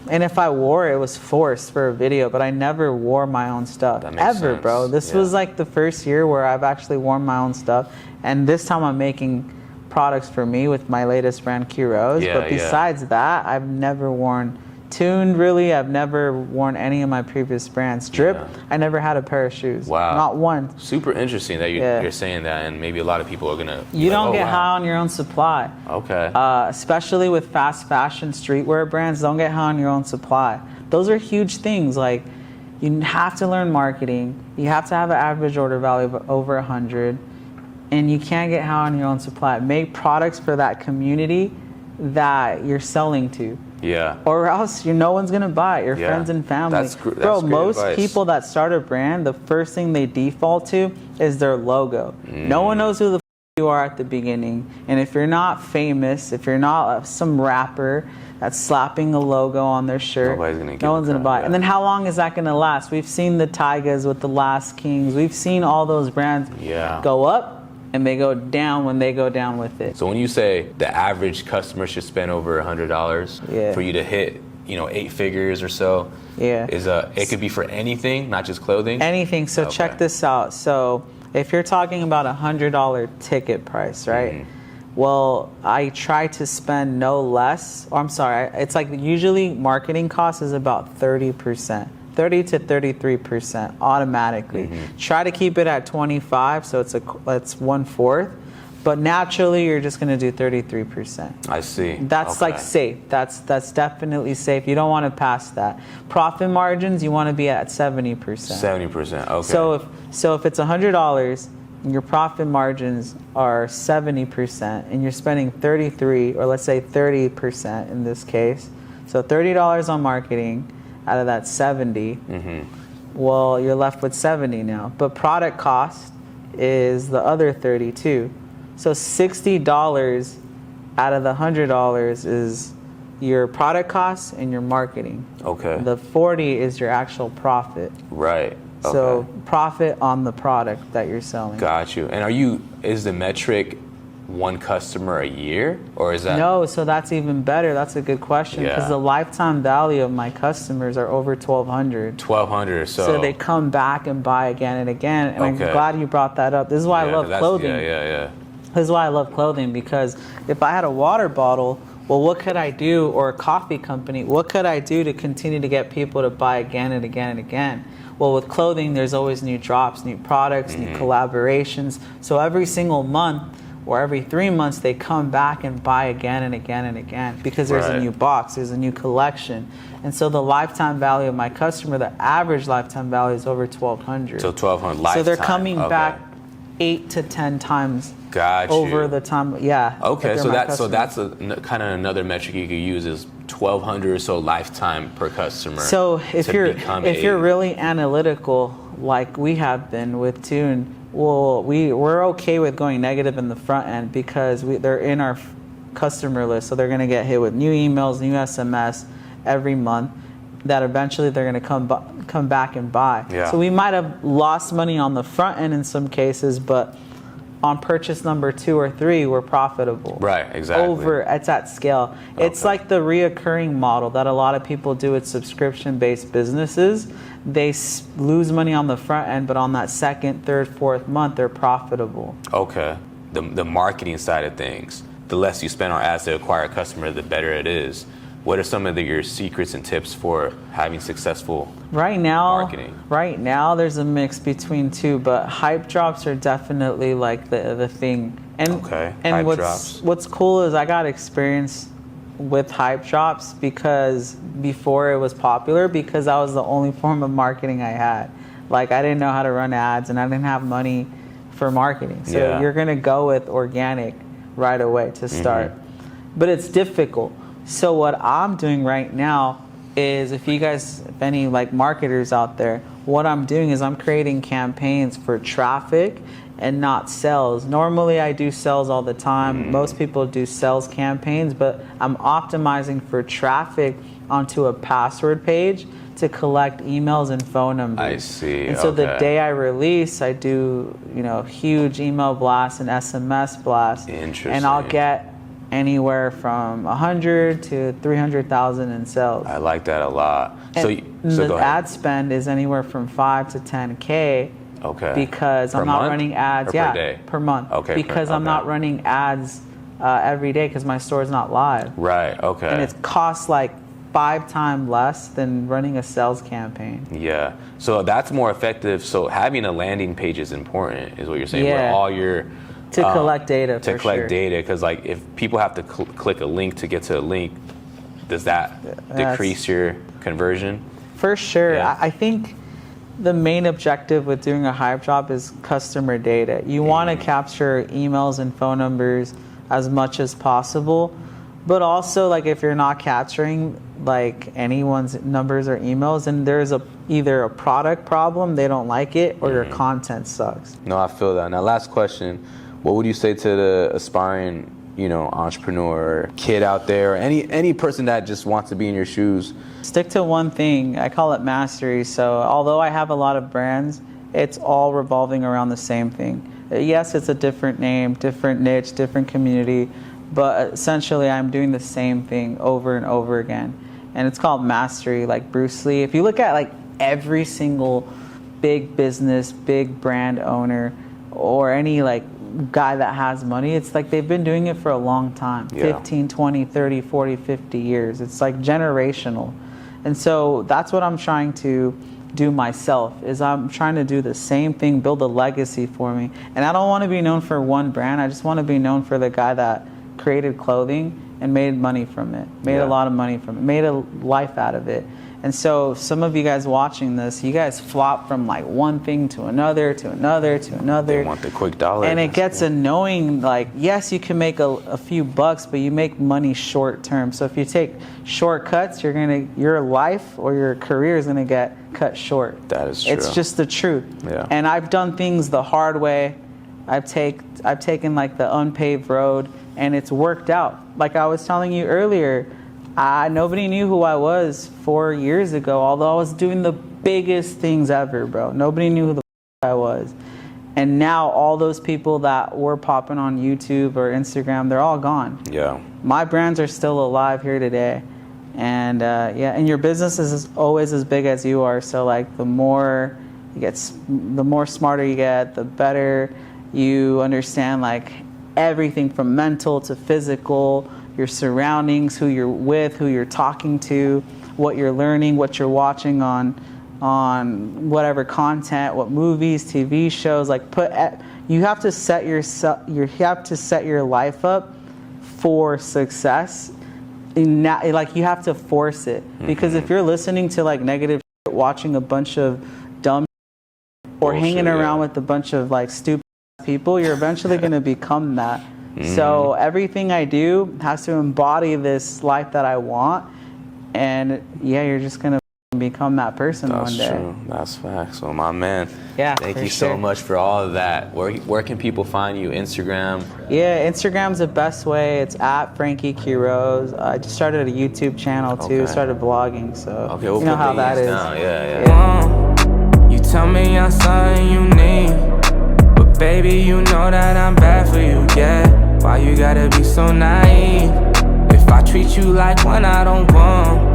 And if I wore it, it was forced for a video, but I never wore my own stuff. That makes ever, sense. bro. This was the first year where I've actually worn my own stuff, and this time I'm making products for me with my latest brand, Q-Rose. But besides that, I've never worn Tuned, really. I've never worn any of my previous brands. Drip, I never had a pair of shoes. Wow. Not one. Super interesting that you're saying that, and maybe a lot of people are gonna. You don't get high on your own supply. Okay. Especially with fast fashion streetwear brands, don't get high on your own supply. Those are huge things. You have to learn marketing. You have to have an average order value of over 100, and you can't get high on your own supply. Make products for that community that you're selling to. Yeah. Or else no one's gonna buy it. Your friends and family. That's Bro, great most advice. people that start a brand, the first thing they default to is their logo. No one knows who the you are at the beginning. And if you're not famous, if you're not some rapper that's slapping a logo on their shirt, no one's gonna buy it. And then how long is that gonna last? We've seen the Tygas with the Last Kings. We've seen all those brands go up and they go down when they go down with it. So when you say the average customer should spend over $100 for you to hit, 8 figures or so, it could be for anything, not just clothing? Anything. So check this out. So if you're talking about $100 ticket price, right? Well, I try to spend no less, or I'm sorry, it's usually marketing cost is about 30%. 30 to 33% automatically. Try to keep it at 25, so it's 1/4. But naturally, you're just gonna do 33%. I see. That's safe. That's definitely safe. You don't want to pass that. Profit margins, you want to be at 70%. 70%. Okay. So if it's $100, and your profit margins are 70%, and you're spending 33, or let's say 30% in this case, so $30 on marketing. Out of that 70, well, you're left with 70 now. But product cost is the other 32. So $60 out of the $100 is your product cost and your marketing. Okay. The 40 is your actual profit. Right. Okay. So profit on the product that you're selling. Got you. And is the metric one customer a year, or is that? No, so that's even better. That's a good question, because the lifetime value of my customers are over 1,200. 1,200 or so. So they come back and buy again and again. And I'm glad you brought that up. This is why I love clothing. Yeah. This is why I love clothing, because if I had a water bottle, well, what could I do, or a coffee company, what could I do to continue to get people to buy again and again and again? Well, with clothing, there's always new drops, new products, new collaborations. So every single month, or every 3 months, they come back and buy again and again and again, because there's a new box, there's a new collection. And so the lifetime value of my customer, the average lifetime value is over 1,200. So 1,200 lifetime. So they're coming back 8 to 10 times over the time. Yeah. Okay, so that's kind of another metric you could use is 1,200 or so lifetime per customer. So if you're really analytical, like we have been with Tune, well, we're okay with going negative in the front end, because they're in our customer list, so they're going to get hit with new emails, new SMS every month, that eventually they're going to come back and buy. Yeah. So we might have lost money on the front end in some cases, but on purchase number 2 or 3, we're profitable. Right, exactly. It's at scale. Okay. It's like the reoccurring model that a lot of people do with subscription-based businesses. They lose money on the front end, but on that 2nd, 3rd, 4th month, they're profitable. Okay. The marketing side of things, the less you spend on ads to acquire a customer, the better it is. what are some of your secrets and tips for having successful marketing? Right now, there's a mix between two, but hype drops are definitely like the thing. And what's cool is I got experience with hype drops because before it was popular, because that was the only form of marketing I had. Like, I didn't know how to run ads and I didn't have money for marketing. So you're gonna go with organic right away to start. But it's difficult. So what I'm doing right now is, if any like marketers out there, what I'm doing is I'm creating campaigns for traffic and not sales. Normally I do sales all the time. Most people do sales campaigns, but I'm optimizing for traffic onto a password page to collect emails and phone numbers. I see. And so the day I release, I do, huge email blasts and SMS blasts. Interesting. And I'll get anywhere from 100 to 300,000 in sales. I like that a lot. And the ad spend is anywhere from 5 to 10K. Okay. Because I'm not running ads. Per day? Per month. Okay. Because I'm not running ads every day because my store's not live. Right. Okay. And it costs like 5 times less than running a sales campaign. Yeah. So that's more effective. So having a landing page is important, is what you're saying. Yeah. Where all your collect data. To collect data, because like if people have to click a link to get to a link, does that decrease your conversion? For sure. Yeah. I think the main objective with doing a hype drop is customer data. You want to capture emails and phone numbers as much as possible, but also like if you're not capturing like anyone's numbers or emails, then there's either a product problem, they don't like it, or your content sucks. No, I feel that. Now, last question: what would you say to the aspiring, entrepreneur, kid out there, or any person that just wants to be in your shoes? Stick to one thing. I call it mastery. So although I have a lot of brands, it's all revolving around the same thing. Yes, it's a different name, different niche, different community, but essentially I'm doing the same thing over and over again. And it's called mastery, like Bruce Lee. If you look at like every single big business, big brand owner, or any like guy that has money, it's like they've been doing it for a long time. 15, 20, 30, 40, 50 years. It's like generational. And so that's what I'm trying to do myself, is I'm trying to do the same thing, build a legacy for me. And I don't want to be known for one brand. I just want to be known for the guy that created clothing and made money from it, made a lot of money from it, made a life out of it. And so some of you guys watching this, you guys flop from like one thing to another, to another, to another. They want the quick dollar. And it gets annoying. Like, yes, you can make a few bucks, but you make money short term. So if you take shortcuts, your life or your career is gonna get cut short. That is true. It's just the truth. Yeah. And I've done things the hard way. I've taken like the unpaved road, and it's worked out. Like I was telling you earlier, nobody knew who I was 4 years ago, although I was doing the biggest things ever, bro. Nobody knew who the I was. And now all those people that were popping on YouTube or Instagram, they're all gone. Yeah. My brands are still alive here today. And and your business is always as big as you are. So like the more smarter you get, the better you understand like everything from mental to physical, your surroundings, who you're with, who you're talking to, what you're learning, what you're watching on whatever content, what movies, TV shows. Like you have to set your life up for success. Like you have to force it, because if you're listening to like negative shit, watching a bunch of dumb or hanging around with a bunch of like stupid people, you're eventually going to become that. So everything I do has to embody this life that I want, and you're just going to become that person one day. That's true. That's facts. So my man, thank you so much for all of that. Where can people find you? Instagram? Yeah, Instagram's the best way. It's at Frankie Quiroz. I just started a YouTube channel too. Started blogging, so we'll you know how that is. Down. Yeah. You tell me I'm something you need, but baby, you know that I'm bad for you. Yeah, why you gotta be so naive? If I treat you like one I don't want,